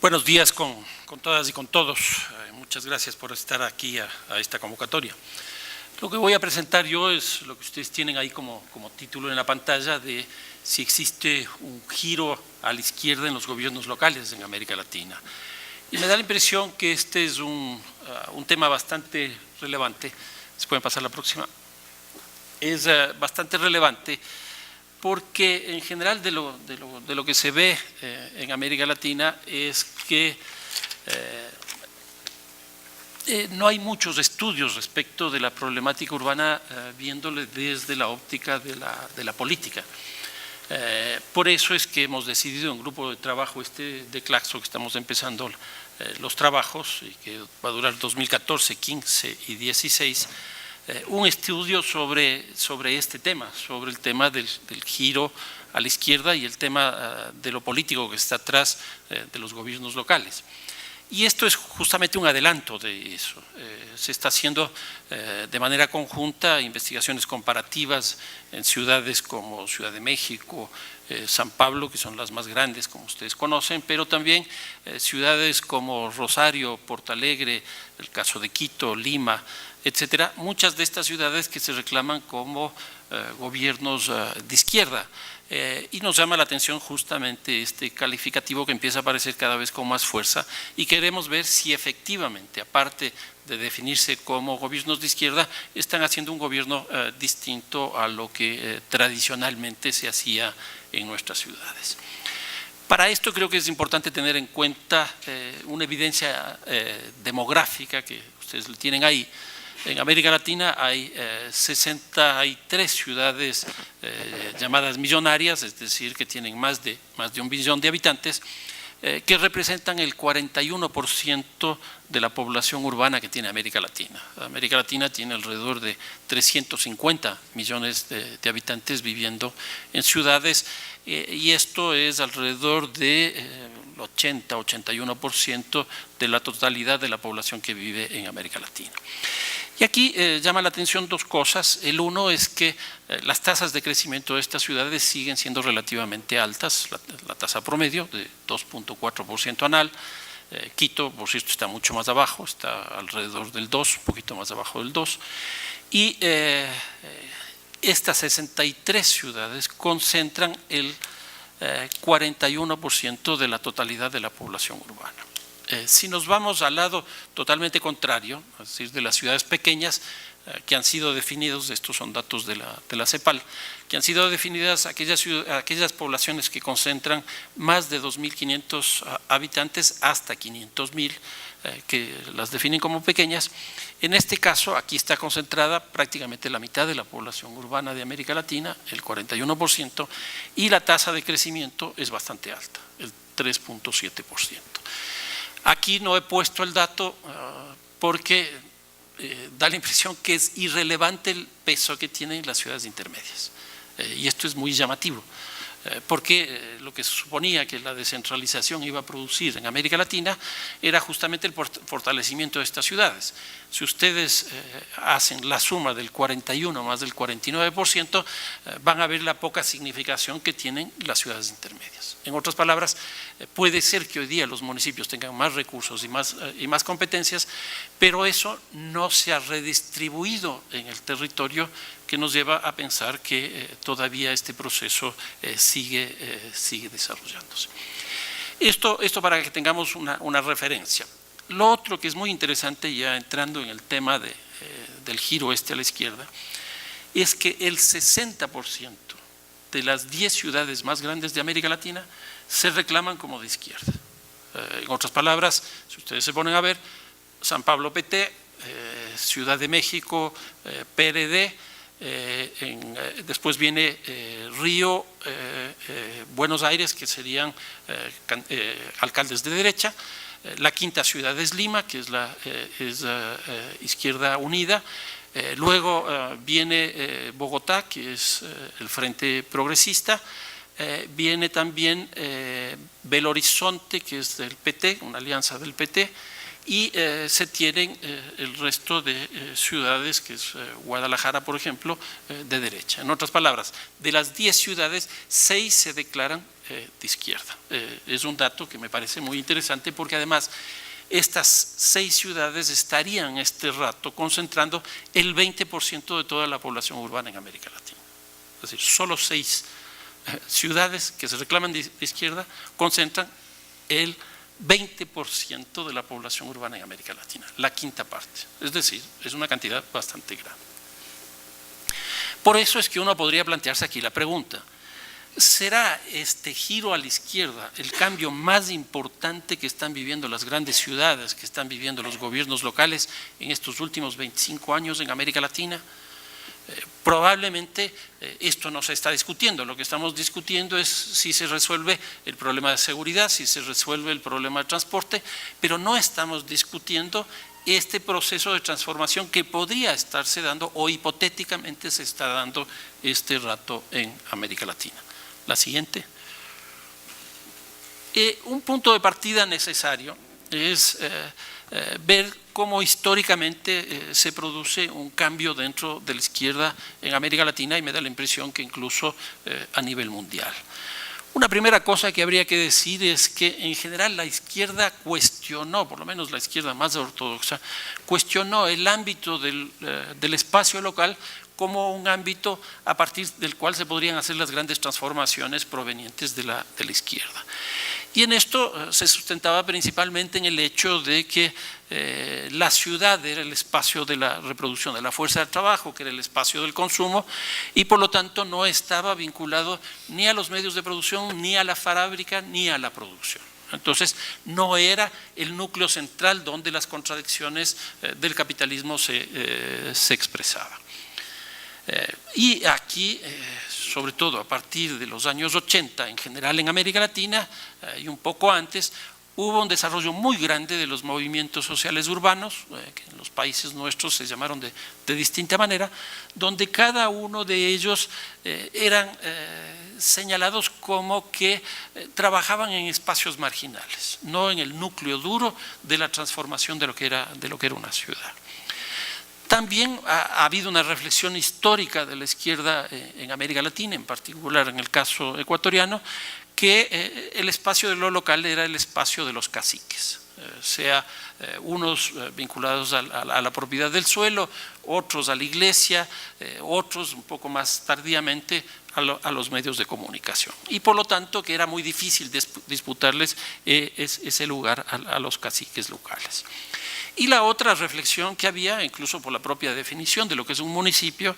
Buenos días con todas y con todos. Muchas gracias por estar aquí a esta convocatoria. Lo que voy a presentar yo es lo que ustedes tienen ahí como título en la pantalla de si existe un giro a la izquierda en los gobiernos locales en América Latina. Y me da la impresión que este es un tema bastante relevante. ¿Se pueden pasar la próxima? Es bastante relevante porque en general de lo que se ve en América Latina es que no hay muchos estudios respecto de la problemática urbana viéndole desde la óptica de la política. Por eso es que hemos decidido en grupo de trabajo de Claxo, que estamos empezando los trabajos y que va a durar 2014, 15 y 16, un estudio sobre este tema, sobre el tema del giro a la izquierda y el tema de lo político que está atrás de los gobiernos locales. Y esto es justamente un adelanto de eso. Se está haciendo de manera conjunta investigaciones comparativas en ciudades como Ciudad de México, San Pablo, que son las más grandes, como ustedes conocen, pero también ciudades como Rosario, Porto Alegre, el caso de Quito, Lima, etcétera. Muchas de estas ciudades que se reclaman como gobiernos de izquierda. Y nos llama la atención justamente este calificativo que empieza a aparecer cada vez con más fuerza y queremos ver si efectivamente, aparte de definirse como gobiernos de izquierda, están haciendo un gobierno distinto a lo que tradicionalmente se hacía en nuestras ciudades. Para esto creo que es importante tener en cuenta una evidencia demográfica que ustedes tienen ahí. En América Latina hay 63 ciudades llamadas millonarias, es decir, que tienen más de 1 billón de habitantes, que representan el 41% de la población urbana que tiene América Latina. América Latina tiene alrededor de 350 millones de habitantes viviendo en ciudades y esto es alrededor de 80-81% de la totalidad de la población que vive en América Latina. Y aquí llama la atención dos cosas. El uno es que las tasas de crecimiento de estas ciudades siguen siendo relativamente altas, la tasa promedio de 2.4% anual. Quito, por cierto, está mucho más abajo, está alrededor del 2, un poquito más abajo del 2. Y estas 63 ciudades concentran el 41% de la totalidad de la población urbana. Si nos vamos al lado totalmente contrario, es decir, de las ciudades pequeñas que han sido definidos, estos son datos de la CEPAL, que han sido definidas aquellas poblaciones que concentran más de 2.500 habitantes hasta 500.000, que las definen como pequeñas. En este caso, aquí está concentrada prácticamente la mitad de la población urbana de América Latina, el 41%, y la tasa de crecimiento es bastante alta, el 3.7%. Aquí no he puesto el dato porque da la impresión que es irrelevante el peso que tienen las ciudades intermedias. Y esto es muy llamativo, porque lo que se suponía que la descentralización iba a producir en América Latina era justamente el fortalecimiento de estas ciudades. Si ustedes hacen la suma del 41 más del 49%, van a ver la poca significación que tienen las ciudades intermedias. En otras palabras, puede ser que hoy día los municipios tengan más recursos y más competencias, pero eso no se ha redistribuido en el territorio, que nos lleva a pensar que todavía este proceso sigue desarrollándose. Esto para que tengamos una referencia. Lo otro que es muy interesante, ya entrando en el tema del giro a la izquierda, es que el 60% de las 10 ciudades más grandes de América Latina se reclaman como de izquierda. En otras palabras, si ustedes se ponen a ver, San Pablo PT, Ciudad de México, PRD, después viene Río, Buenos Aires, que serían alcaldes de derecha. La quinta ciudad es Lima, que es Izquierda Unida. Luego viene Bogotá, que es el Frente Progresista. Viene también Belo Horizonte, que es del PT, una alianza del PT. y se tienen el resto de ciudades, que es Guadalajara, por ejemplo, de derecha. En otras palabras, de las 10 ciudades, 6 se declaran de izquierda. Es un dato que me parece muy interesante porque además estas 6 ciudades estarían este rato concentrando el 20% de toda la población urbana en América Latina. Es decir, solo 6 ciudades que se reclaman de izquierda concentran el 20% de la población urbana en América Latina, la quinta parte. Es decir, es una cantidad bastante grande. Por eso es que uno podría plantearse aquí la pregunta: ¿será este giro a la izquierda el cambio más importante que están viviendo las grandes ciudades, que están viviendo los gobiernos locales en estos últimos 25 años en América Latina? Probablemente esto no se está discutiendo. Lo que estamos discutiendo es si se resuelve el problema de seguridad, si se resuelve el problema de transporte, pero no estamos discutiendo este proceso de transformación que podría estarse dando o hipotéticamente se está dando este rato en América Latina. La siguiente. Un punto de partida necesario es ver cómo históricamente se produce un cambio dentro de la izquierda en América Latina, y me da la impresión que incluso a nivel mundial. Una primera cosa que habría que decir es que en general la izquierda cuestionó, por lo menos la izquierda más ortodoxa, cuestionó el ámbito del espacio local como un ámbito a partir del cual se podrían hacer las grandes transformaciones provenientes de la izquierda. Y en esto se sustentaba principalmente en el hecho de que la ciudad era el espacio de la reproducción de la fuerza de trabajo, que era el espacio del consumo, y por lo tanto no estaba vinculado ni a los medios de producción, ni a la fábrica, ni a la producción. Entonces no era el núcleo central donde las contradicciones del capitalismo se expresaban. Y aquí, sobre todo a partir de los años 80, en general en América Latina y un poco antes, hubo un desarrollo muy grande de los movimientos sociales urbanos, que en los países nuestros se llamaron de distinta manera, donde cada uno de ellos eran señalados como que trabajaban en espacios marginales, no en el núcleo duro de la transformación de lo que era una ciudad. También ha habido una reflexión histórica de la izquierda en América Latina, en particular en el caso ecuatoriano, que el espacio de lo local era el espacio de los caciques, sea unos vinculados a la propiedad del suelo, otros a la iglesia, otros un poco más tardíamente a los medios de comunicación. Y por lo tanto que era muy difícil disputarles ese lugar a los caciques locales. Y la otra reflexión que había, incluso por la propia definición de lo que es un municipio,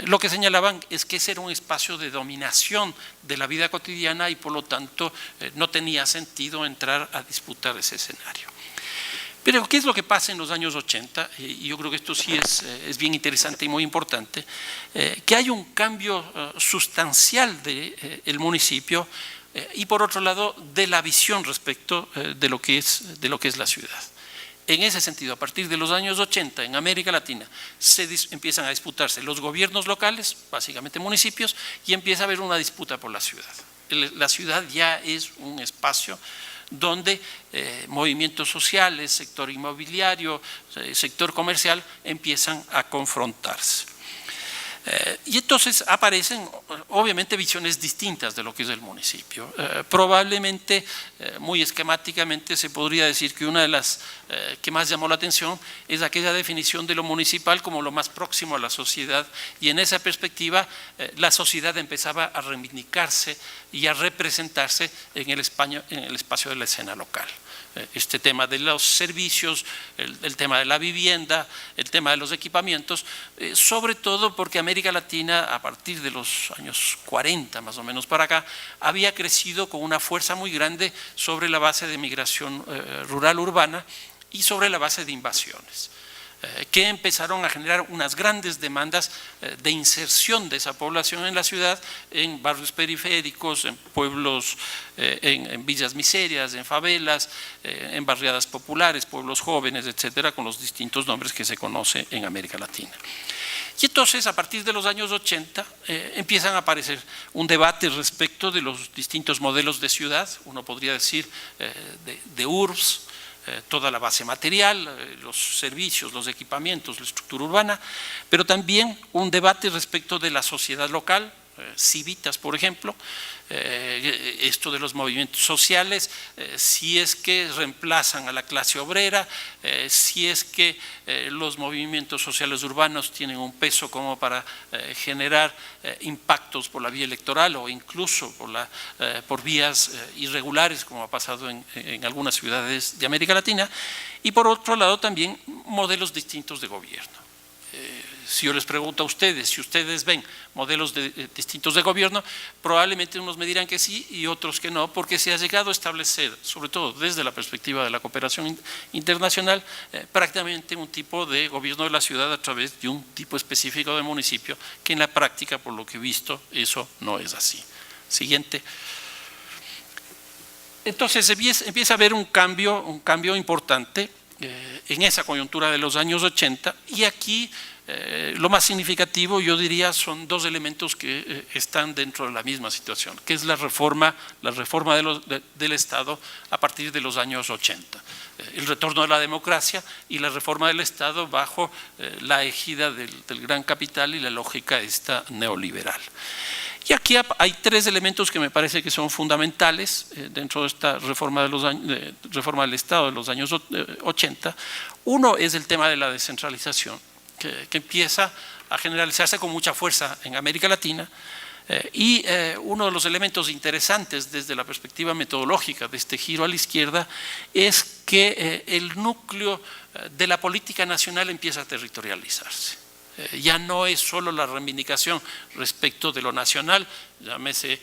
lo que señalaban es que ese era un espacio de dominación de la vida cotidiana y por lo tanto no tenía sentido entrar a disputar ese escenario. Pero ¿qué es lo que pasa en los años 80? Y yo creo que esto sí es bien interesante y muy importante, que hay un cambio sustancial del municipio y por otro lado de la visión respecto de lo que es la ciudad. En ese sentido, a partir de los años 80 en América Latina empiezan a disputarse los gobiernos locales, básicamente municipios, y empieza a haber una disputa por la ciudad. La ciudad ya es un espacio donde movimientos sociales, sector inmobiliario, sector comercial empiezan a confrontarse. Y entonces aparecen obviamente visiones distintas de lo que es el municipio. Probablemente, muy esquemáticamente, se podría decir que una de las que más llamó la atención es aquella definición de lo municipal como lo más próximo a la sociedad, y en esa perspectiva la sociedad empezaba a reivindicarse y a representarse en el espacio de la escena local. Este tema de los servicios, el tema de la vivienda, el tema de los equipamientos, sobre todo porque América Latina a partir de los años 40 más o menos para acá había crecido con una fuerza muy grande sobre la base de migración rural urbana y sobre la base de invasiones, que empezaron a generar unas grandes demandas de inserción de esa población en la ciudad, en barrios periféricos, en pueblos, en villas miserias, en favelas, en barriadas populares, pueblos jóvenes, etcétera, con los distintos nombres que se conoce en América Latina. Y entonces, a partir de los años 80, empiezan a aparecer un debate respecto de los distintos modelos de ciudad, uno podría decir de URBs, toda la base material, los servicios, los equipamientos, la estructura urbana, pero también un debate respecto de la sociedad local, Civitas, por ejemplo, esto de los movimientos sociales, si es que reemplazan a la clase obrera, si es que los movimientos sociales urbanos tienen un peso como para generar impactos por la vía electoral o incluso por vías irregulares, como ha pasado en algunas ciudades de América Latina, y por otro lado también modelos distintos de gobierno. Si yo les pregunto a ustedes, si ustedes ven modelos distintos de gobierno, probablemente unos me dirán que sí y otros que no, porque se ha llegado a establecer, sobre todo desde la perspectiva de la cooperación internacional, prácticamente un tipo de gobierno de la ciudad a través de un tipo específico de municipio, que en la práctica, por lo que he visto, eso no es así. Siguiente. Entonces empieza a haber un cambio importante en esa coyuntura de los años 80, y aquí lo más significativo, yo diría, son dos elementos que están dentro de la misma situación, que es la reforma del Estado a partir de los años 80, el retorno de la democracia y la reforma del Estado bajo la égida del gran capital y la lógica esta neoliberal. Y aquí hay tres elementos que me parece que son fundamentales dentro de esta reforma del Estado de los años 80. Uno es el tema de la descentralización, que empieza a generalizarse con mucha fuerza en América Latina, y uno de los elementos interesantes desde la perspectiva metodológica de este giro a la izquierda es que el núcleo de la política nacional empieza a territorializarse. Ya no es solo la reivindicación respecto de lo nacional, llámese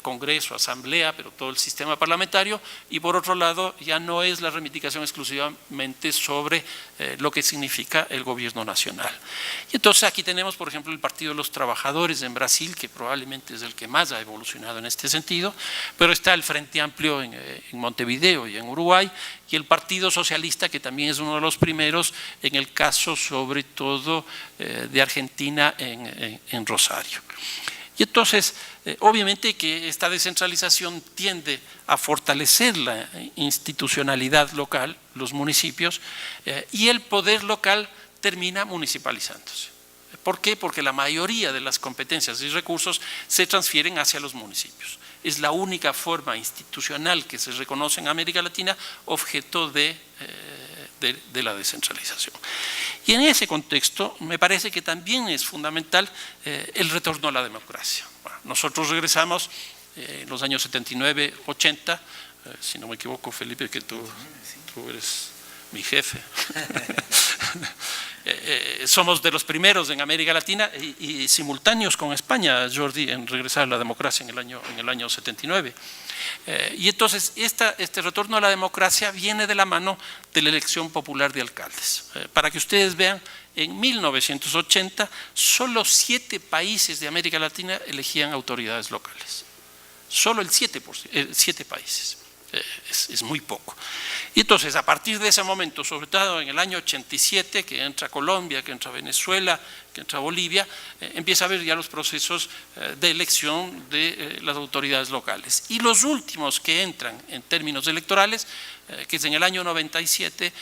Congreso, Asamblea, pero todo el sistema parlamentario, y por otro lado ya no es la reivindicación exclusivamente sobre lo que significa el gobierno nacional. Y entonces aquí tenemos, por ejemplo, el Partido de los Trabajadores en Brasil, que probablemente es el que más ha evolucionado en este sentido, pero está el Frente Amplio en Montevideo y en Uruguay, y el Partido Socialista, que también es uno de los primeros en el caso sobre todo de Argentina en Rosario. Y entonces, obviamente que esta descentralización tiende a fortalecer la institucionalidad local, los municipios, y el poder local termina municipalizándose. ¿Por qué? Porque la mayoría de las competencias y recursos se transfieren hacia los municipios. Es la única forma institucional que se reconoce en América Latina objeto de la descentralización. Y en ese contexto me parece que también es fundamental el retorno a la democracia. Bueno, nosotros regresamos en los años 79, 80, si no me equivoco, Felipe, que tú eres mi jefe. Somos de los primeros en América Latina y simultáneos con España, Jordi, en regresar a la democracia en el año 79. Y entonces este retorno a la democracia viene de la mano de la elección popular de alcaldes. Para que ustedes vean, en 1980 solo 7 países de América Latina elegían autoridades locales. Solo 7 países. Es muy poco. Y entonces, a partir de ese momento, sobre todo en el año 87, que entra Colombia, que entra Venezuela, que entra Bolivia, empieza a haber ya los procesos de elección de las autoridades locales. Y los últimos que entran en términos electorales, que es en el año 97,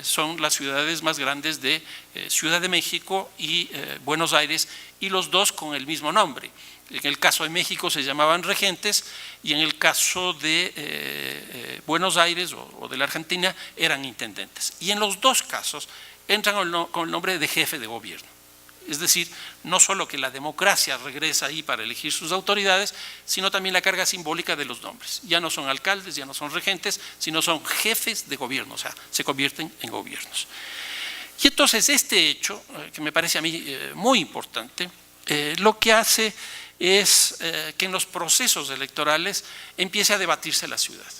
son las ciudades más grandes de Ciudad de México y Buenos Aires, y los dos con el mismo nombre. En el caso de México se llamaban regentes y en el caso de Buenos Aires o de la Argentina eran intendentes. Y en los dos casos entran con el nombre de jefe de gobierno. Es decir, no solo que la democracia regresa ahí para elegir sus autoridades, sino también la carga simbólica de los nombres. Ya no son alcaldes, ya no son regentes, sino son jefes de gobierno, o sea, se convierten en gobiernos. Y entonces este hecho, que me parece a mí muy importante, lo que hace es que en los procesos electorales empiece a debatirse la ciudad,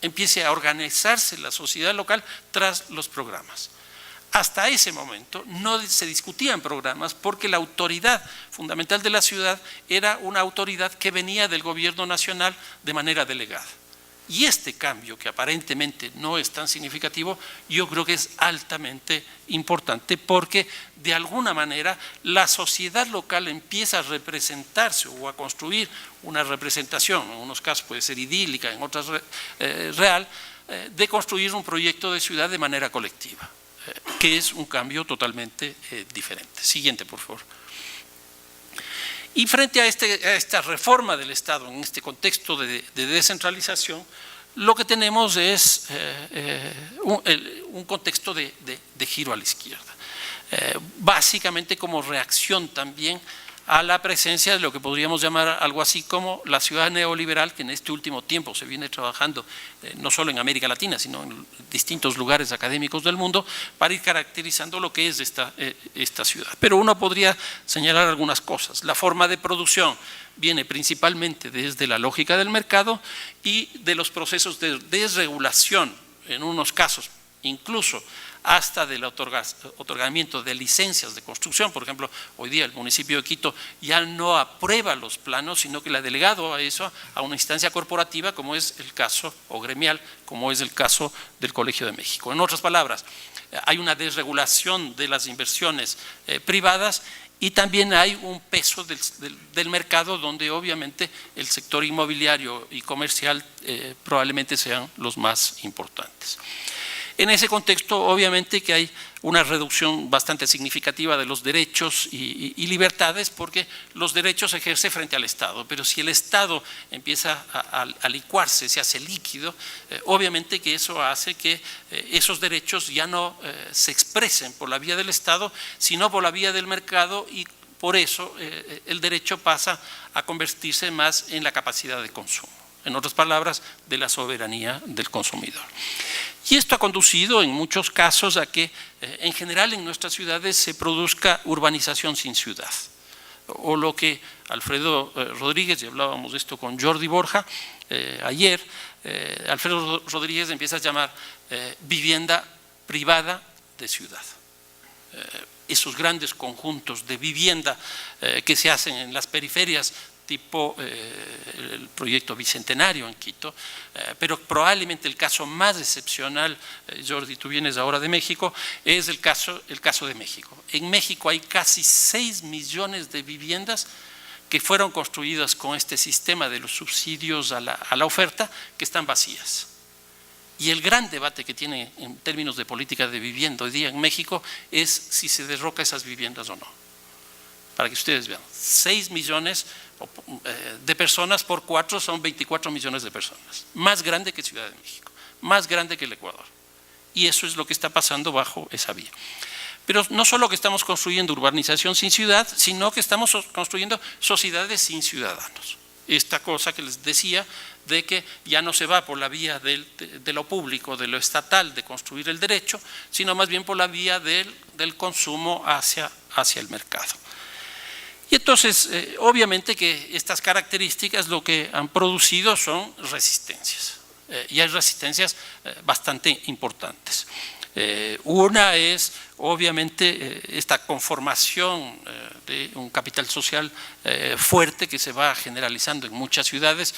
empiece a organizarse la sociedad local tras los programas. Hasta ese momento no se discutían programas porque la autoridad fundamental de la ciudad era una autoridad que venía del gobierno nacional de manera delegada. Y este cambio, que aparentemente no es tan significativo, yo creo que es altamente importante porque de alguna manera la sociedad local empieza a representarse o a construir una representación, en unos casos puede ser idílica, en otros real, de construir un proyecto de ciudad de manera colectiva, que es un cambio totalmente diferente. Siguiente, por favor. Y frente a esta reforma del Estado en este contexto de descentralización, lo que tenemos es un contexto de giro a la izquierda, básicamente como reacción también a la presencia de lo que podríamos llamar algo así como la ciudad neoliberal, que en este último tiempo se viene trabajando no solo en América Latina, sino en distintos lugares académicos del mundo, para ir caracterizando lo que es esta ciudad. Pero uno podría señalar algunas cosas. La forma de producción viene principalmente desde la lógica del mercado y de los procesos de desregulación, en unos casos incluso hasta del otorgamiento de licencias de construcción. Por ejemplo, hoy día el municipio de Quito ya no aprueba los planos, sino que le ha delegado a eso a una instancia corporativa, como es el caso, o gremial, como es el caso del Colegio de México. En otras palabras, hay una desregulación de las inversiones privadas y también hay un peso del mercado donde obviamente el sector inmobiliario y comercial probablemente sean los más importantes. En ese contexto, obviamente que hay una reducción bastante significativa de los derechos y libertades, porque los derechos se ejercen frente al Estado, pero si el Estado empieza a licuarse, se hace líquido, obviamente que eso hace que esos derechos ya no se expresen por la vía del Estado, sino por la vía del mercado, y por eso el derecho pasa a convertirse más en la capacidad de consumo. En otras palabras, de la soberanía del consumidor. Y esto ha conducido en muchos casos a que en general en nuestras ciudades se produzca urbanización sin ciudad, o lo que Alfredo Rodríguez, y hablábamos de esto con Jordi Borja ayer, Alfredo Rodríguez empieza a llamar vivienda privada de ciudad. Esos grandes conjuntos de vivienda que se hacen en las periferias, tipo el proyecto Bicentenario en Quito, pero probablemente el caso más excepcional, Jordi, tú vienes ahora de México, es el caso de México. En México hay casi 6 millones de viviendas que fueron construidas con este sistema de los subsidios a la oferta, que están vacías. Y el gran debate que tiene en términos de política de vivienda hoy día en México es si se derroca esas viviendas o no. Para que ustedes vean, 6 millones de personas por 4 son 24 millones de personas, más grande que Ciudad de México, más grande que el Ecuador, y eso es lo que está pasando bajo esa vía. Pero no solo que estamos construyendo urbanización sin ciudad, sino que estamos construyendo sociedades sin ciudadanos. Esta cosa que les decía de que ya no se va por la vía de lo público, de lo estatal, de construir el derecho, sino más bien por la vía del consumo hacia el mercado. Y entonces, obviamente que estas características lo que han producido son resistencias, y hay resistencias bastante importantes. Una es, obviamente, esta conformación de un capital social fuerte que se va generalizando en muchas ciudades.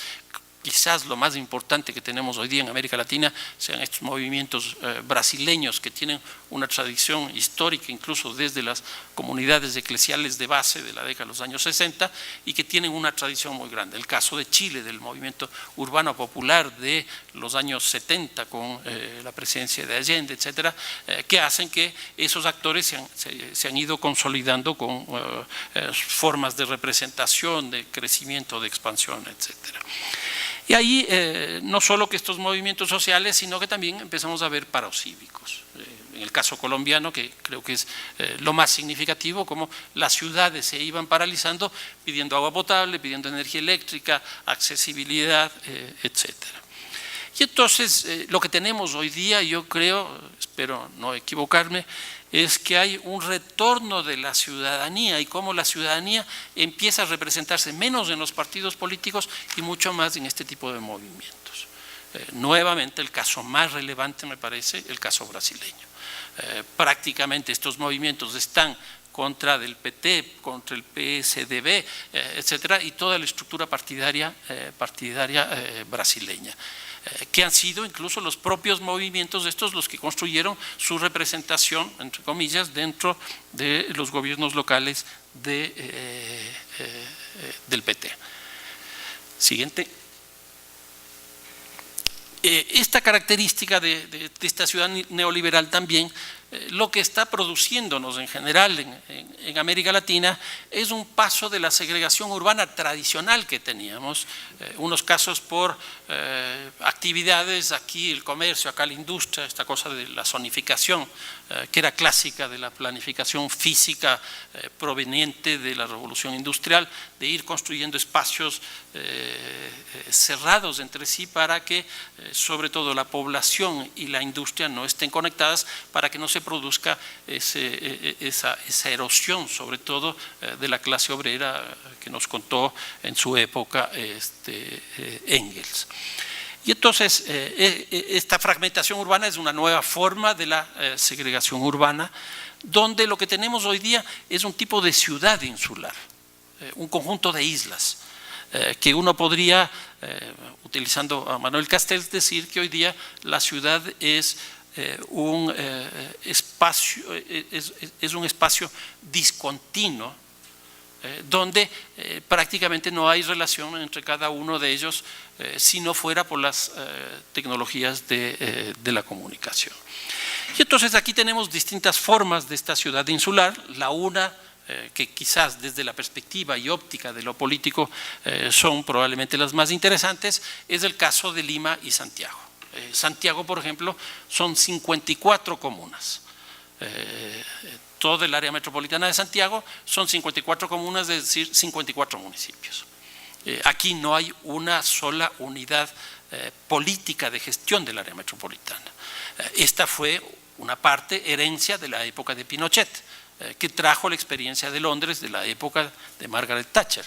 Quizás lo más importante que tenemos hoy día en América Latina sean estos movimientos brasileños que tienen una tradición histórica, incluso desde las comunidades eclesiales de base de la década de los años 60, y que tienen una tradición muy grande. El caso de Chile, del movimiento urbano popular de los años 70 con la presencia de Allende, etcétera, que hacen que esos actores se han ido consolidando con formas de representación, de crecimiento, de expansión, etcétera. Y ahí no solo que estos movimientos sociales, sino que también empezamos a ver paros cívicos. En el caso colombiano, que creo que es lo más significativo, como las ciudades se iban paralizando pidiendo agua potable, pidiendo energía eléctrica, accesibilidad, etcétera. Y entonces lo que tenemos hoy día, yo creo, espero no equivocarme, es que hay un retorno de la ciudadanía y cómo la ciudadanía empieza a representarse menos en los partidos políticos y mucho más en este tipo de movimientos. Nuevamente el caso más relevante me parece el caso brasileño. Prácticamente estos movimientos están contra del PT, contra el PSDB, etcétera, y toda la estructura partidaria brasileña, que han sido incluso los propios movimientos de estos los que construyeron su representación, entre comillas, dentro de los gobiernos locales del PT. Siguiente. Esta característica de esta ciudad neoliberal también, lo que está produciéndonos en general en América Latina es un paso de la segregación urbana tradicional que teníamos, unos casos por actividades, aquí el comercio, acá la industria, esta cosa de la zonificación que era clásica de la planificación física proveniente de la revolución industrial, de ir construyendo espacios cerrados entre sí para que sobre todo la población y la industria no estén conectadas, para que no se produzca esa erosión, sobre todo de la clase obrera que nos contó en su época Engels. Y entonces esta fragmentación urbana es una nueva forma de la segregación urbana, donde lo que tenemos hoy día es un tipo de ciudad insular, un conjunto de islas, que uno podría, utilizando a Manuel Castells, decir que hoy día la ciudad es un espacio discontinuo, donde prácticamente no hay relación entre cada uno de ellos si no fuera por las tecnologías de la comunicación. Y entonces aquí tenemos distintas formas de esta ciudad insular. La una, que quizás desde la perspectiva y óptica de lo político son probablemente las más interesantes, es el caso de Lima y Santiago. Santiago, por ejemplo, son 54 comunas. Todo el área metropolitana de Santiago son 54 comunas, es decir, 54 municipios. Aquí no hay una sola unidad política de gestión del área metropolitana. Esta fue una parte herencia de la época de Pinochet, que trajo la experiencia de Londres de la época de Margaret Thatcher.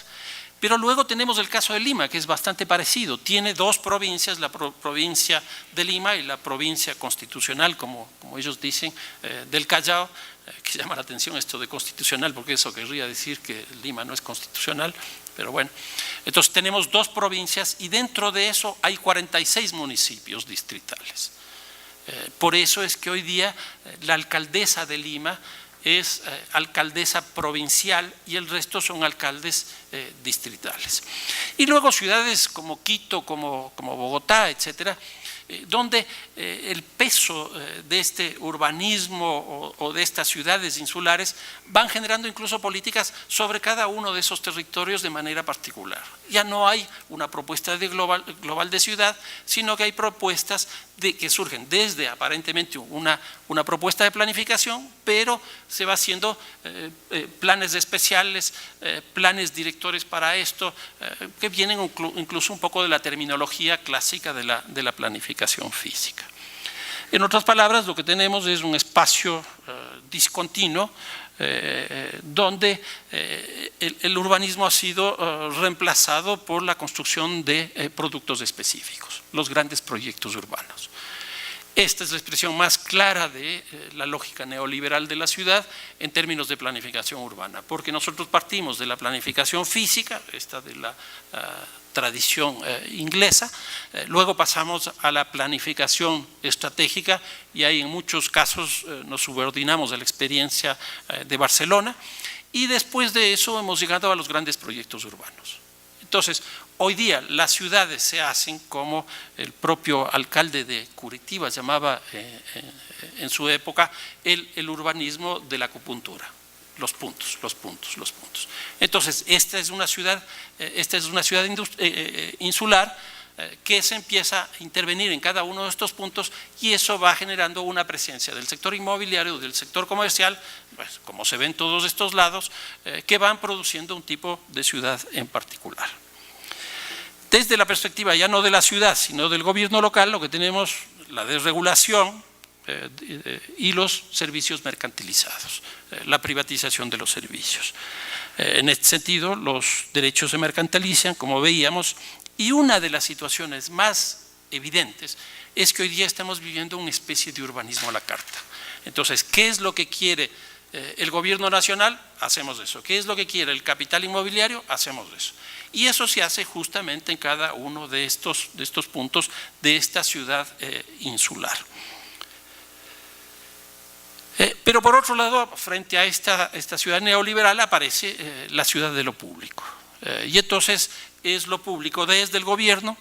Pero luego tenemos el caso de Lima, que es bastante parecido. Tiene dos provincias, la provincia de Lima y la provincia constitucional, como ellos dicen, del Callao, que llama la atención esto de constitucional, porque eso querría decir que Lima no es constitucional, pero bueno. Entonces tenemos dos provincias y dentro de eso hay 46 municipios distritales. Por eso es que hoy día la alcaldesa de Lima es alcaldesa provincial y el resto son alcaldes distritales. Y luego ciudades como Quito, como Bogotá, etcétera, donde el peso de este urbanismo o de estas ciudades insulares van generando incluso políticas sobre cada uno de esos territorios de manera particular. Ya no hay una propuesta global de ciudad, sino que hay propuestas que surgen desde aparentemente una propuesta de planificación, pero se va haciendo planes especiales, planes directores para esto, que vienen incluso un poco de la terminología clásica de la planificación física. En otras palabras, lo que tenemos es un espacio discontinuo donde el urbanismo ha sido reemplazado por la construcción de productos específicos, los grandes proyectos urbanos. Esta es la expresión más clara de la lógica neoliberal de la ciudad en términos de planificación urbana, porque nosotros partimos de la planificación física, esta de la tradición inglesa, luego pasamos a la planificación estratégica y ahí en muchos casos nos subordinamos a la experiencia de Barcelona y después de eso hemos llegado a los grandes proyectos urbanos. Entonces, hoy día las ciudades se hacen como el propio alcalde de Curitiba llamaba en su época el urbanismo de la acupuntura. Los puntos. Entonces, esta es una ciudad insular que se empieza a intervenir en cada uno de estos puntos y eso va generando una presencia del sector inmobiliario, del sector comercial, pues, como se ve en todos estos lados, que van produciendo un tipo de ciudad en particular. Desde la perspectiva ya no de la ciudad, sino del gobierno local, lo que tenemos la desregulación y los servicios mercantilizados, la privatización de los servicios. En este sentido, los derechos se mercantilizan, como veíamos, y una de las situaciones más evidentes es que hoy día estamos viviendo una especie de urbanismo a la carta. Entonces, ¿qué es lo que quiere el gobierno nacional? Hacemos eso. ¿Qué es lo que quiere el capital inmobiliario? Hacemos eso. Y eso se hace justamente en cada uno de estos puntos de esta ciudad insular. Pero por otro lado, frente a esta ciudad neoliberal aparece la ciudad de lo público. Y entonces es lo público desde el gobierno,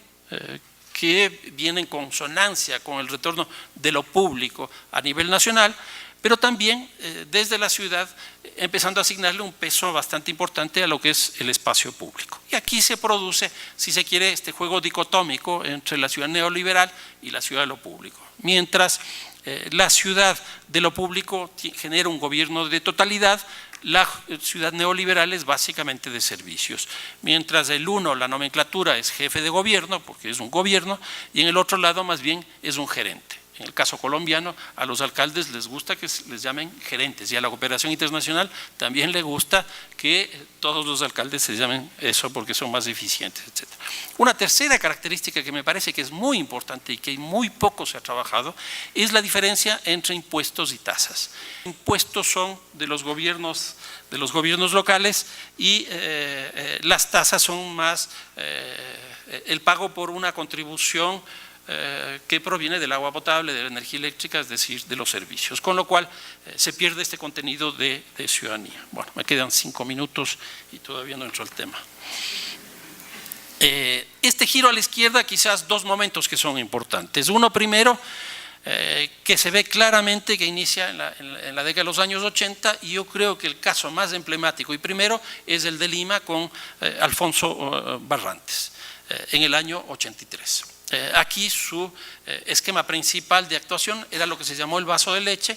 que viene en consonancia con el retorno de lo público a nivel nacional, pero también desde la ciudad empezando a asignarle un peso bastante importante a lo que es el espacio público. Y aquí se produce, si se quiere, este juego dicotómico entre la ciudad neoliberal y la ciudad de lo público. Mientras la ciudad de lo público genera un gobierno de totalidad, la ciudad neoliberal es básicamente de servicios. Mientras el uno, la nomenclatura, es jefe de gobierno, porque es un gobierno, y en el otro lado más bien es un gerente. En el caso colombiano, a los alcaldes les gusta que les llamen gerentes y a la cooperación internacional también le gusta que todos los alcaldes se llamen eso porque son más eficientes, etc. Una tercera característica que me parece que es muy importante y que muy poco se ha trabajado es la diferencia entre impuestos y tasas. Impuestos son de los gobiernos locales y las tasas son más el pago por una contribución que proviene del agua potable, de la energía eléctrica, es decir, de los servicios, con lo cual se pierde este contenido de ciudadanía. Bueno, me quedan 5 minutos y todavía no entro al tema. Este giro a la izquierda, quizás dos momentos que son importantes. Uno primero, que se ve claramente que inicia en la década de los años 80 y yo creo que el caso más emblemático y primero es el de Lima con Alfonso Barrantes en el año 83. Aquí su esquema principal de actuación era lo que se llamó el vaso de leche,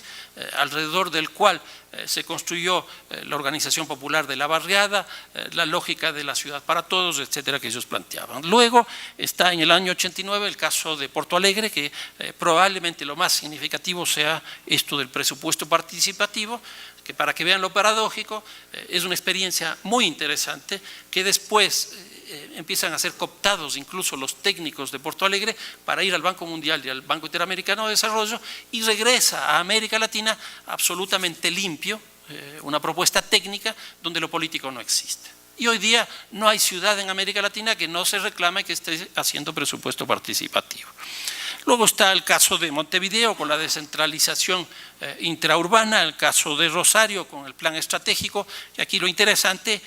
alrededor del cual se construyó la organización popular de la barriada, la lógica de la ciudad para todos, etcétera, que ellos planteaban. Luego está en el año 89 el caso de Porto Alegre, que probablemente lo más significativo sea esto del presupuesto participativo, que para que vean lo paradójico, es una experiencia muy interesante que después empiezan a ser cooptados incluso los técnicos de Porto Alegre para ir al Banco Mundial y al Banco Interamericano de Desarrollo y regresa a América Latina absolutamente limpio, una propuesta técnica donde lo político no existe. Y hoy día no hay ciudad en América Latina que no se reclame que esté haciendo presupuesto participativo. Luego está el caso de Montevideo con la descentralización intraurbana, el caso de Rosario con el plan estratégico, y aquí lo interesante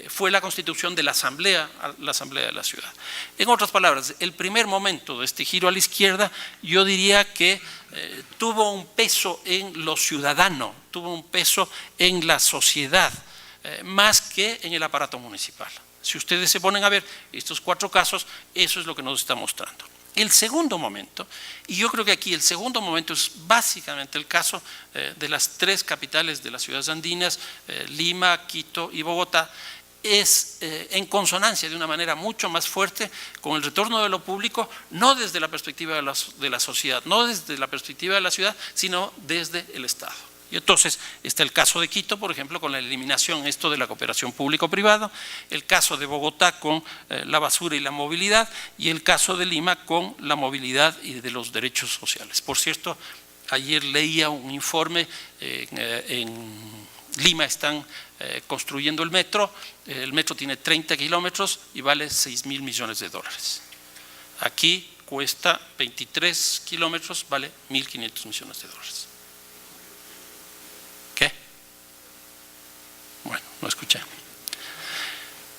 fue la constitución de la asamblea de la ciudad. En otras palabras, el primer momento de este giro a la izquierda, yo diría que tuvo un peso en lo ciudadano, tuvo un peso en la sociedad, más que en el aparato municipal. Si ustedes se ponen a ver estos 4 casos, eso es lo que nos está mostrando. El segundo momento, y yo creo que aquí el segundo momento es básicamente el caso de las 3 capitales de las ciudades andinas, Lima, Quito y Bogotá, es en consonancia de una manera mucho más fuerte con el retorno de lo público, no desde la perspectiva de la sociedad, no desde la perspectiva de la ciudad, sino desde el Estado. Y entonces está el caso de Quito, por ejemplo, con la eliminación de la cooperación público-privada, el caso de Bogotá con la basura y la movilidad, y el caso de Lima con la movilidad y de los derechos sociales. Por cierto, ayer leía un informe, en Lima están construyendo el metro tiene 30 kilómetros y vale 6.000 millones de dólares. Aquí cuesta 23 kilómetros, vale 1.500 millones de dólares. ¿Qué? Bueno, no escuché.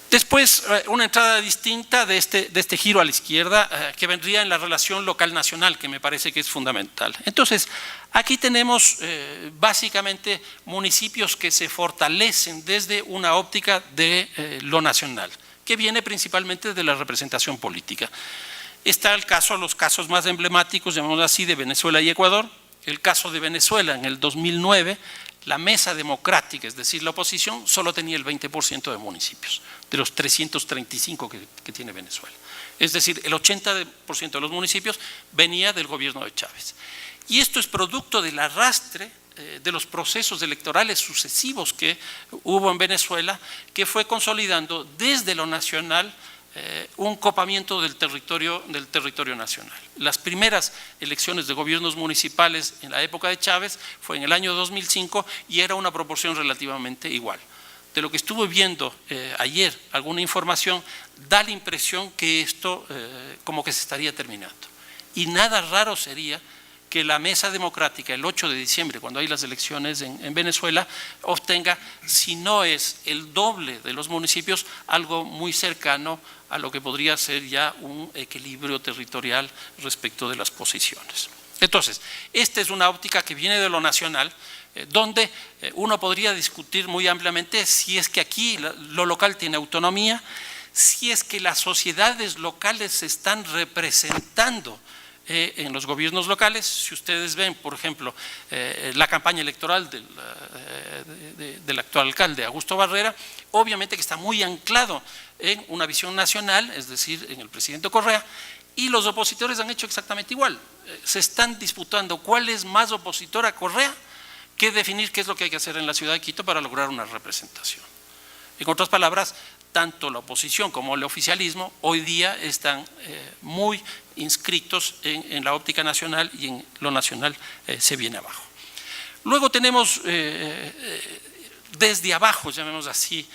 Después, una entrada distinta de este giro a la izquierda que vendría en la relación local-nacional, que me parece que es fundamental. Entonces, aquí tenemos básicamente municipios que se fortalecen desde una óptica de lo nacional, que viene principalmente de la representación política. Está los casos más emblemáticos, llamémoslo así, de Venezuela y Ecuador. El caso de Venezuela en el 2009, la mesa democrática, es decir, la oposición, solo tenía el 20% de municipios, de los 335 que tiene Venezuela. Es decir, el 80% de los municipios venía del gobierno de Chávez. Y esto es producto del arrastre de los procesos electorales sucesivos que hubo en Venezuela, que fue consolidando desde lo nacional un copamiento del territorio nacional. Las primeras elecciones de gobiernos municipales en la época de Chávez fue en el año 2005 y era una proporción relativamente igual. De lo que estuve viendo ayer, alguna información, da la impresión que esto como que se estaría terminando. Y nada raro sería que la mesa democrática el 8 de diciembre, cuando hay las elecciones en Venezuela, obtenga, si no es el doble de los municipios, algo muy cercano a lo que podría ser ya un equilibrio territorial respecto de las posiciones. Entonces, esta es una óptica que viene de lo nacional, donde uno podría discutir muy ampliamente si es que aquí lo local tiene autonomía, si es que las sociedades locales se están representando en los gobiernos locales. Si ustedes ven, por ejemplo, la campaña electoral del actual alcalde Augusto Barrera, obviamente que está muy anclado en una visión nacional, es decir, en el presidente Correa, y los opositores han hecho exactamente igual. Se están disputando cuál es más opositor a Correa que definir qué es lo que hay que hacer en la ciudad de Quito para lograr una representación. En otras palabras, tanto la oposición como el oficialismo hoy día están muy inscritos en la óptica nacional, y en lo nacional se viene abajo. Luego tenemos desde abajo, llamemos así,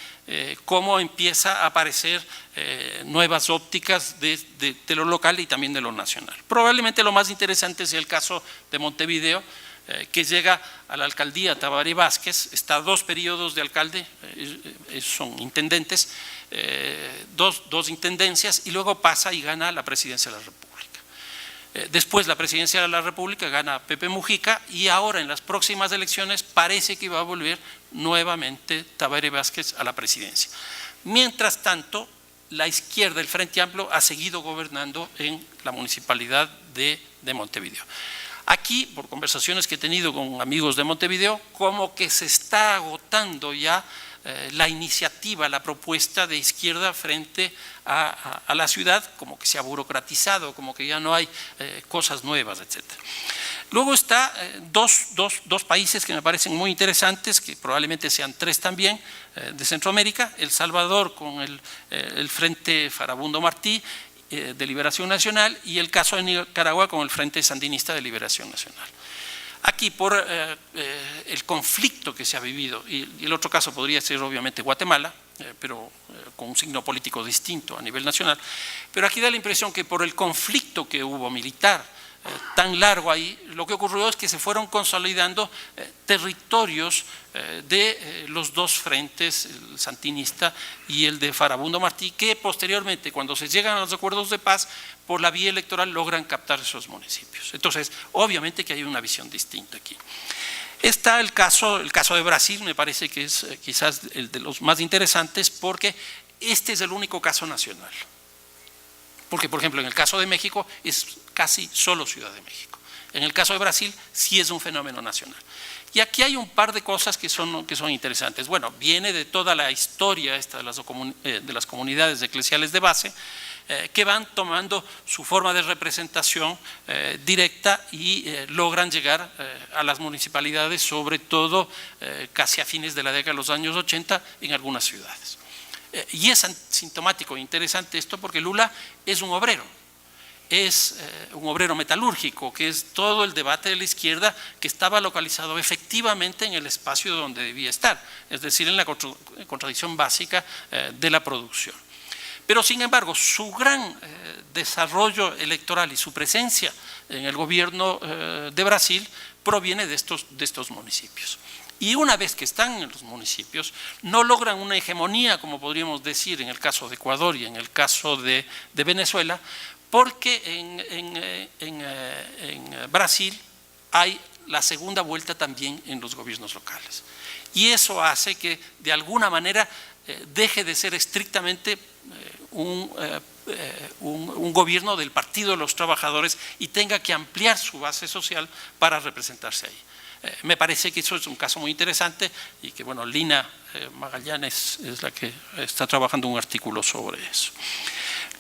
cómo empieza a aparecer nuevas ópticas de lo local y también de lo nacional. Probablemente lo más interesante es el caso de Montevideo, que llega a la alcaldía Tabaré Vázquez, está 2 periodos de alcalde, son intendentes, dos intendencias, y luego pasa y gana la presidencia de la República. Después la presidencia de la República gana Pepe Mujica, y ahora en las próximas elecciones parece que va a volver nuevamente Tabaré Vázquez a la presidencia. Mientras tanto, la izquierda, el Frente Amplio, ha seguido gobernando en la municipalidad de Montevideo. Aquí, por conversaciones que he tenido con amigos de Montevideo, como que se está agotando ya la iniciativa, la propuesta de izquierda frente a la ciudad, como que se ha burocratizado, como que ya no hay cosas nuevas, etc. Luego está dos países que me parecen muy interesantes, que probablemente sean 3 también, de Centroamérica: El Salvador con el Frente Farabundo Martí de Liberación Nacional, y el caso de Nicaragua con el Frente Sandinista de Liberación Nacional. Aquí, por el conflicto que se ha vivido, y el otro caso podría ser obviamente Guatemala, pero con un signo político distinto a nivel nacional, pero aquí da la impresión que por el conflicto que hubo militar tan largo ahí, lo que ocurrió es que se fueron consolidando territorios de los 2 frentes, el sandinista y el de Farabundo Martí, que posteriormente, cuando se llegan a los acuerdos de paz, por la vía electoral logran captar esos municipios. Entonces, obviamente que hay una visión distinta aquí. Está el caso de Brasil, me parece que es quizás el de los más interesantes, porque este es el único caso nacional. Porque, por ejemplo, en el caso de México es casi solo Ciudad de México. En el caso de Brasil sí es un fenómeno nacional. Y aquí hay un par de cosas que son interesantes. Bueno, viene de toda la historia esta de las comunidades eclesiales de base, que van tomando su forma de representación directa y logran llegar a las municipalidades, sobre todo casi a fines de la década de los años 80 en algunas ciudades. Y es sintomático e interesante esto porque Lula es un obrero metalúrgico, que es todo el debate de la izquierda que estaba localizado efectivamente en el espacio donde debía estar, es decir, en la contradicción básica de la producción. Pero sin embargo, su gran desarrollo electoral y su presencia en el gobierno de Brasil proviene de estos municipios. Y una vez que están en los municipios, no logran una hegemonía, como podríamos decir en el caso de Ecuador y en el caso de Venezuela, porque en Brasil hay la segunda vuelta también en los gobiernos locales. Y eso hace que de alguna manera deje de ser estrictamente un gobierno del Partido de los Trabajadores y tenga que ampliar su base social para representarse ahí. Me parece que eso es un caso muy interesante y que, bueno, Lina Magallanes es la que está trabajando un artículo sobre eso.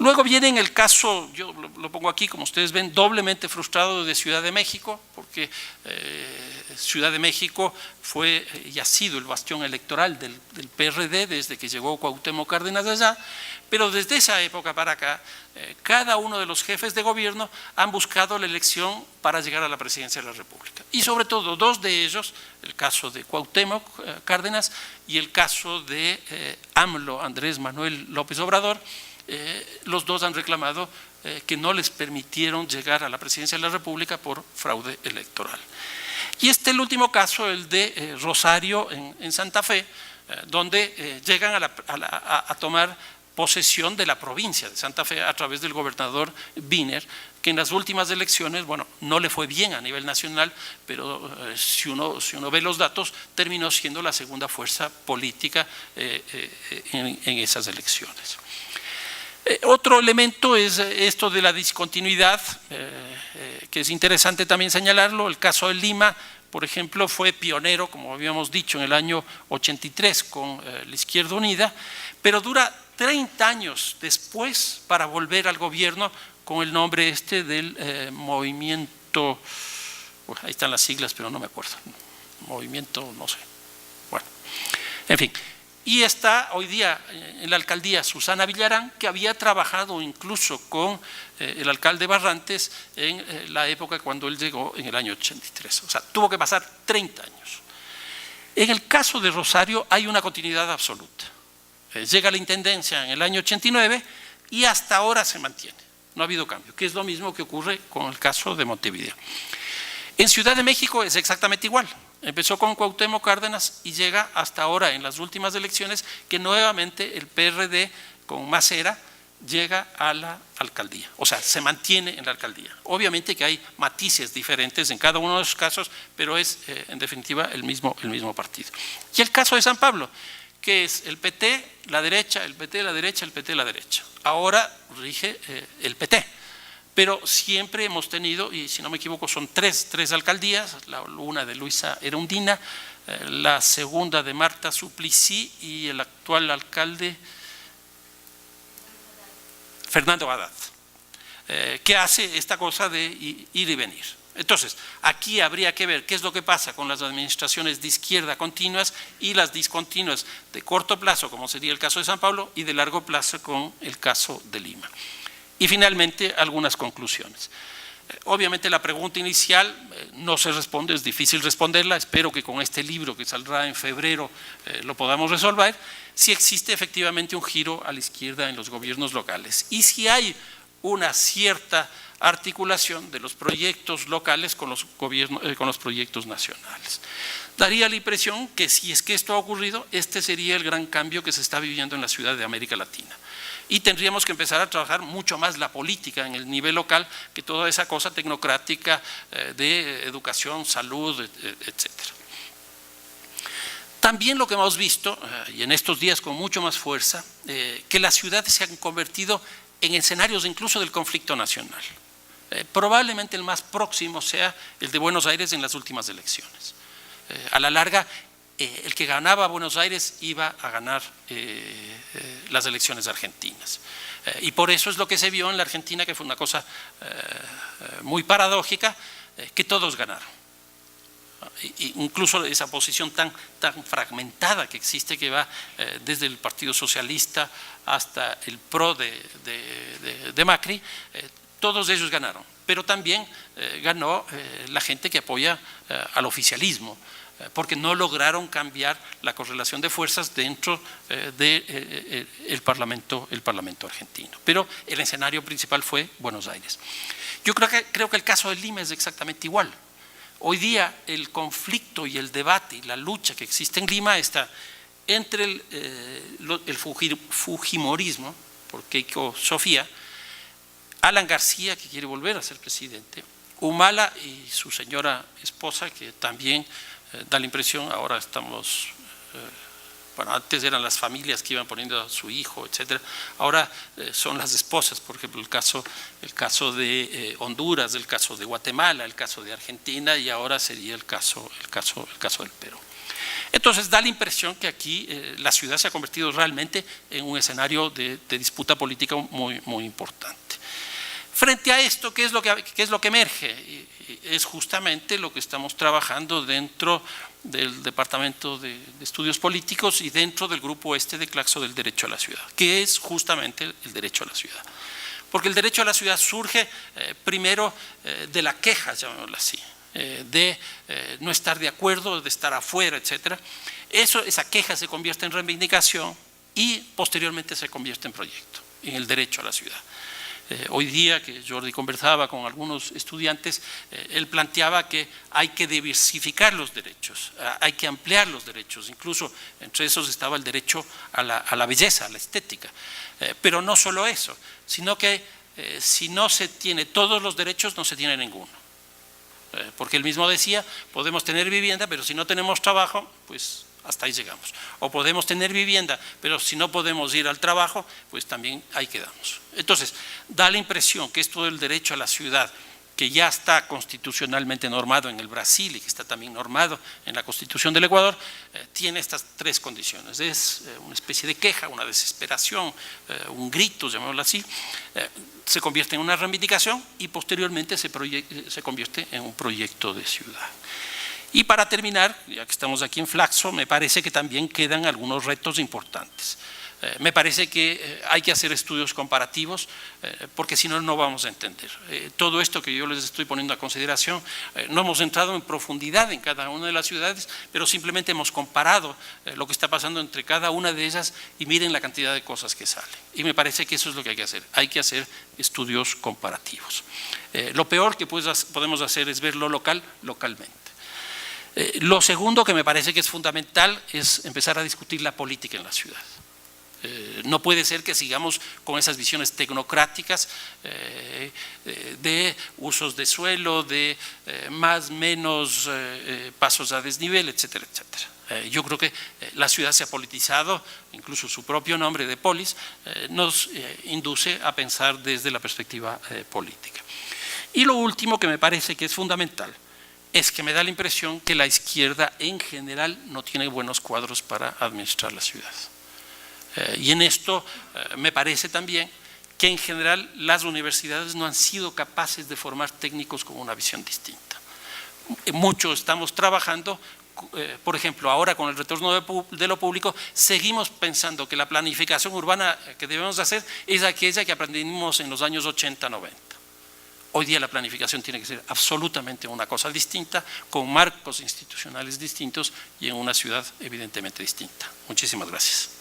Luego viene en el caso, yo lo pongo aquí, como ustedes ven, doblemente frustrado de Ciudad de México, porque Ciudad de México fue y ha sido el bastión electoral del PRD desde que llegó Cuauhtémoc Cárdenas allá, pero desde esa época para acá, cada uno de los jefes de gobierno han buscado la elección para llegar a la presidencia de la República. Y sobre todo 2 de ellos, el caso de Cuauhtémoc Cárdenas y el caso de AMLO, Andrés Manuel López Obrador, los 2 han reclamado que no les permitieron llegar a la presidencia de la República por fraude electoral. Y el último caso, el de Rosario en Santa Fe, donde llegan a tomar posesión de la provincia de Santa Fe a través del gobernador Wiener, que en las últimas elecciones, bueno, no le fue bien a nivel nacional, pero si uno ve los datos, terminó siendo la segunda fuerza política en esas elecciones. Otro elemento es esto de la discontinuidad, que es interesante también señalarlo. El caso de Lima, por ejemplo, fue pionero, como habíamos dicho, en el año 83 con la Izquierda Unida, pero dura 30 años después para volver al gobierno con el nombre del movimiento, ahí están las siglas, pero no me acuerdo, movimiento, no sé, bueno, en fin. Y está hoy día en la alcaldía Susana Villarán, que había trabajado incluso con el alcalde Barrantes en la época cuando él llegó en el año 83. O sea, tuvo que pasar 30 años. En el caso de Rosario hay una continuidad absoluta. Llega a la intendencia en el año 89 y hasta ahora se mantiene. No ha habido cambio, que es lo mismo que ocurre con el caso de Montevideo. En Ciudad de México es exactamente igual. Empezó con Cuauhtémoc Cárdenas y llega hasta ahora en las últimas elecciones que nuevamente el PRD con Macera llega a la alcaldía, o sea, se mantiene en la alcaldía. Obviamente que hay matices diferentes en cada uno de esos casos, pero es en definitiva el mismo partido. Y el caso de San Pablo, que es el PT, la derecha, el PT, la derecha, el PT, la derecha. Ahora rige el PT. Pero siempre hemos tenido, y si no me equivoco son tres alcaldías, una de Luisa Erundina, la segunda de Marta Suplicy y el actual alcalde Fernando Haddad, que hace esta cosa de ir y venir. Entonces, aquí habría que ver qué es lo que pasa con las administraciones de izquierda continuas y las discontinuas de corto plazo, como sería el caso de San Pablo, y de largo plazo con el caso de Lima. Y finalmente, algunas conclusiones. Obviamente la pregunta inicial no se responde, es difícil responderla, espero que con este libro que saldrá en febrero lo podamos resolver, si existe efectivamente un giro a la izquierda en los gobiernos locales y si hay una cierta articulación de los proyectos locales con los proyectos nacionales. Daría la impresión que si es que esto ha ocurrido, este sería el gran cambio que se está viviendo en la ciudad de América Latina. Y tendríamos que empezar a trabajar mucho más la política en el nivel local que toda esa cosa tecnocrática de educación, salud, etcétera. También lo que hemos visto, y en estos días con mucho más fuerza, que las ciudades se han convertido en escenarios incluso del conflicto nacional. Probablemente el más próximo sea el de Buenos Aires en las últimas elecciones. A la larga, el que ganaba Buenos Aires iba a ganar las elecciones argentinas. Y por eso es lo que se vio en la Argentina, que fue una cosa muy paradójica, que todos ganaron. Incluso esa posición tan fragmentada que existe, que va desde el Partido Socialista hasta el PRO de Macri, todos ellos ganaron. Pero también ganó la gente que apoya al oficialismo, porque no lograron cambiar la correlación de fuerzas dentro del Parlamento argentino. Pero el escenario principal fue Buenos Aires. Yo creo que el caso de Lima es exactamente igual. Hoy día el conflicto y el debate y la lucha que existe en Lima está entre el fujimorismo, por Keiko Sofía, Alan García, que quiere volver a ser presidente, Humala y su señora esposa, que también da la impresión, ahora estamos, bueno, antes eran las familias que iban poniendo a su hijo, etcétera, ahora son las esposas, por ejemplo, el caso de Honduras, el caso de Guatemala, el caso de Argentina y ahora sería el caso del Perú. Entonces da la impresión que aquí la ciudad se ha convertido realmente en un escenario de disputa política muy importante. Frente a esto, ¿qué es lo que emerge? Es justamente lo que estamos trabajando dentro del Departamento de Estudios Políticos y dentro del grupo de Claxo del derecho a la ciudad, que es justamente el derecho a la ciudad. Porque el derecho a la ciudad surge primero de la queja, llamémoslo así, de no estar de acuerdo, de estar afuera, etcétera. Esa queja se convierte en reivindicación y posteriormente se convierte en proyecto, en el derecho a la ciudad. Hoy día que Jordi conversaba con algunos estudiantes, él planteaba que hay que diversificar los derechos, hay que ampliar los derechos, incluso entre esos estaba el derecho a la belleza, a la estética. Pero no solo eso, sino que si no se tiene todos los derechos, no se tiene ninguno. Porque él mismo decía, podemos tener vivienda, pero si no tenemos trabajo, pues hasta ahí llegamos. O podemos tener vivienda, pero si no podemos ir al trabajo, pues también ahí quedamos. Entonces, da la impresión que esto del derecho a la ciudad, que ya está constitucionalmente normado en el Brasil y que está también normado en la Constitución del Ecuador, tiene estas tres condiciones. Es una especie de queja, una desesperación, un grito, llamémoslo así, se convierte en una reivindicación y posteriormente se convierte en un proyecto de ciudad. Y para terminar, ya que estamos aquí en Flaxo, me parece que también quedan algunos retos importantes. Me parece que hay que hacer estudios comparativos porque si no, no vamos a entender. Todo esto que yo les estoy poniendo a consideración, no hemos entrado en profundidad en cada una de las ciudades, pero simplemente hemos comparado lo que está pasando entre cada una de ellas y miren la cantidad de cosas que salen. Y me parece que eso es lo que hay que hacer estudios comparativos. Lo peor que podemos hacer es ver lo local, localmente. Lo segundo que me parece que es fundamental es empezar a discutir la política en la ciudad. No puede ser que sigamos con esas visiones tecnocráticas de usos de suelo, de más, menos, pasos a desnivel, etcétera, etcétera. Yo creo que la ciudad se ha politizado, incluso su propio nombre de polis nos induce a pensar desde la perspectiva política. Y lo último que me parece que es fundamental es que me da la impresión que la izquierda en general no tiene buenos cuadros para administrar la ciudad. Y en esto me parece también que en general las universidades no han sido capaces de formar técnicos con una visión distinta. Mucho estamos trabajando, por ejemplo, ahora con el retorno de lo público, seguimos pensando que la planificación urbana que debemos hacer es aquella que aprendimos en los años 80, 90. Hoy día la planificación tiene que ser absolutamente una cosa distinta, con marcos institucionales distintos y en una ciudad evidentemente distinta. Muchísimas gracias.